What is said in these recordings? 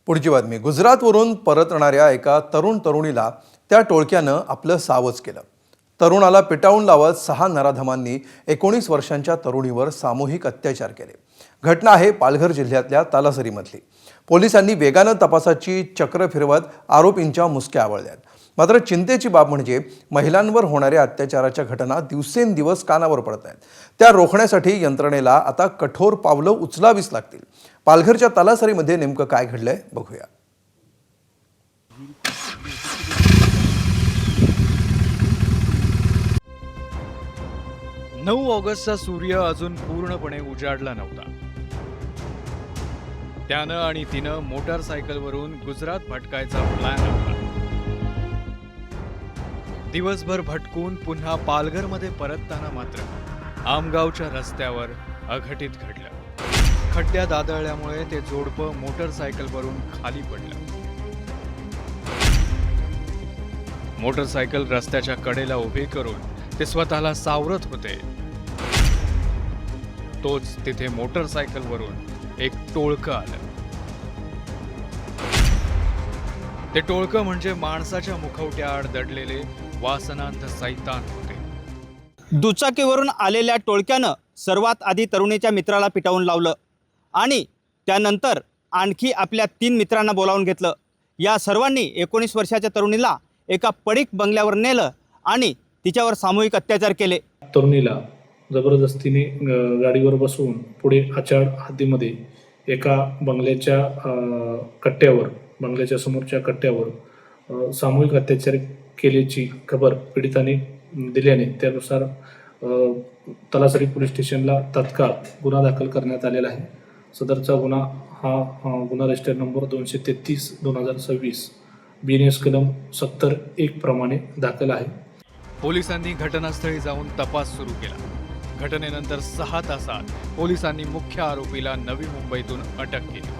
पुढची बातमी. गुजरातवरून परतणाऱ्या एका तरुणीला त्या टोळक्यानं आपलं सावज केलं. तरुणाला पिटाळून लावत 6 नराधमांनी 19 वर्षांच्या तरुणीवर सामूहिक अत्याचार केले. घटना आहे पालघर जिल्ह्यातल्या तालासरीमधली. पोलिसांनी वेगानं तपासाची चक्र फिरवत आरोपींच्या मुसक्या आवळल्यात. मात्र चिंतेची बाब म्हणजे महिलांवर होणाऱ्या अत्याचाराच्या घटना दिवसेंदिवस कानावर पडत आहेत. त्या रोखण्यासाठी यंत्रणेला आता कठोर पावलं उचलावीच लागतील. पालघरच्या तालासरीमध्ये नेमकं काय घडलंय बघूया. 9 ऑगस्टचा सूर्य अजून पूर्णपणे उजाडला नव्हता. त्यानं आणि तिनं मोटारसायकलवरून गुजरात भटकायचा प्लॅन आखला. दिवसभर भटकून पुन्हा पालघरमध्ये परतताना मात्र आमगावच्या रस्त्यावर अघटित घडलं. खड्ड्यात आदळल्यामुळे ते जोडपं मोटारसायकलवरून खाली पडलं. मोटारसायकल रस्त्याच्या कडेला उभी करून ते स्वतःला सावरत होते. तोच तिथे मोटारसायकलवरून एक टोळकं आलं. ते टोळकं म्हणजे माणसाच्या मुखवट्याआड दडलेले वासनांध सैतान होते. दुचाकीवरून आलेल्या टोळक्यानं सर्वात आधी तरुणीच्या मित्राला पिटावून लावलं आणि त्यानंतर आणखी आपल्या 3 मित्रांना बोलावून घेतलं. या सर्वांनी 19 वर्षाच्या तरुणीला एका पडीक बंगल्यावर नेलं आणि तिच्यावर सामूहिक अत्याचार केले. तरुणीला जबरदस्तीने गाडीवर बसवून पुढे आचार हद्दीमध्ये एका बंगल्याच्या समोरच्या कट्ट्यावर सामूहिक अत्याचार केल्याची खबर पीडिताने दिल्याने त्यानुसार तलासरी पोलीस स्टेशनला तात्काळ गुन्हा दाखल करण्यात आलेला आहे. सदरचा गुन्हा रजिस्टर नंबर 233/2026 BNS कलम 70(1) प्रमाणे दाखल आहे. पोलिसांनी घटनास्थळी जाऊन तपास सुरू केला. घटनेनंतर 6 तासात पोलिसांनी मुख्य आरोपीला नवी मुंबईतून अटक केली.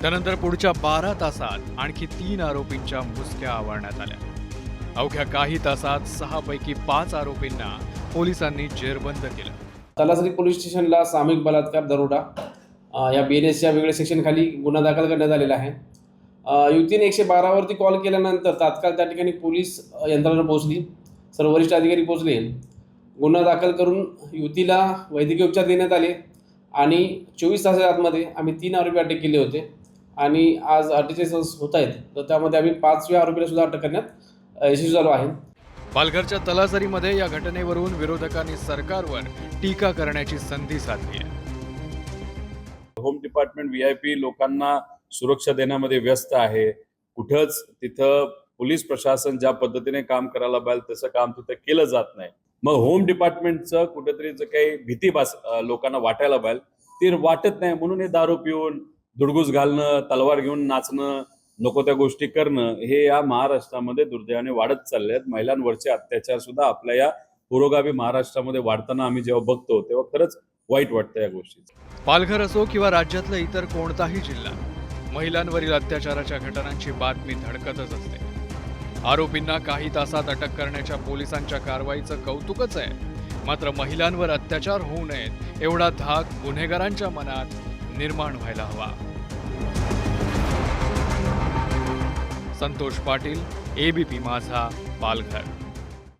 त्यानंतर पुढच्या 12 तासात आणखी 3 आरोपींच्या मुसक्या आवळण्यात आल्या. अवघ्या काही तासात 6 पैकी 5 आरोपींना पोलिसांनी जेरबंद केलं. तलासरी पोलीस स्टेशनला सामूहिक बलात्कार दरोडा या BNSच्या वेगळ्या सेक्शनखाली गुन्हा दाखल करण्यात आलेला आहे. युवतीने 112 वरती कॉल केल्यानंतर तात्काळ त्या ठिकाणी पोलीस यंत्रणा पोहोचली. सर्व वरिष्ठ अधिकारी पोहोचले. गुन्हा दाखल करून युवतीला वैद्यकीय उपचार देण्यात आले आणि 24 तासाच्या आतमध्ये आम्ही 3 आरोपी अटक केले होते आणि आज 48 तास होत आहेत. तर त्यामध्ये आम्ही 5व्या आरोपीला सुद्धा अटक करण्यात यशस्वी झालो आहे. पालघरच्या तलासरीमध्ये या घटनेवरून विरोधकांनी सरकारवर टीका करण्याची संधी साधली आहे. होम डिपार्टमेंट VIP लोकांना सुरक्षा देण्यामध्ये व्यस्त आहे. कुठंच तिथं पोलीस प्रशासन ज्या पद्धतीने काम करायला पाहिजे तसं काम तिथं केलं जात नाही. मग होम डिपार्टमेंटचं कुठेतरी जे काही भीती लोकांना वाटायला पाहिजे ती वाटत नाही. म्हणून हे दारू पिऊन दुडगूस घालणं, तलवार घेऊन नाचणं, नको त्या गोष्टी करणं हे या महाराष्ट्रामध्ये दुर्दैवाने वाढत चालले आहेत. महिलांवरचे अत्याचार सुद्धा आपल्या या पुरोगामी महाराष्ट्रामध्ये वाढताना आम्ही जेव्हा बघतो तेव्हा खरंच वाईट वाटतं या गोष्टीचं. पालघर असो किंवा राज्यातला इतर कोणताही जिल्हा, महिलांवरील अत्याचाराच्या घटनांची बातमी धडकतच असते. आरोपींना काही तासात अटक करण्याच्या पोलिसांच्या कारवाईचं कौतुकच आहे. मात्र महिलांवर अत्याचार होऊ नयेत एवढा धाक गुन्हेगारांच्या मनात निर्माण व्हायला हवा. संतोष पाटील, ABP माझा, पालघर.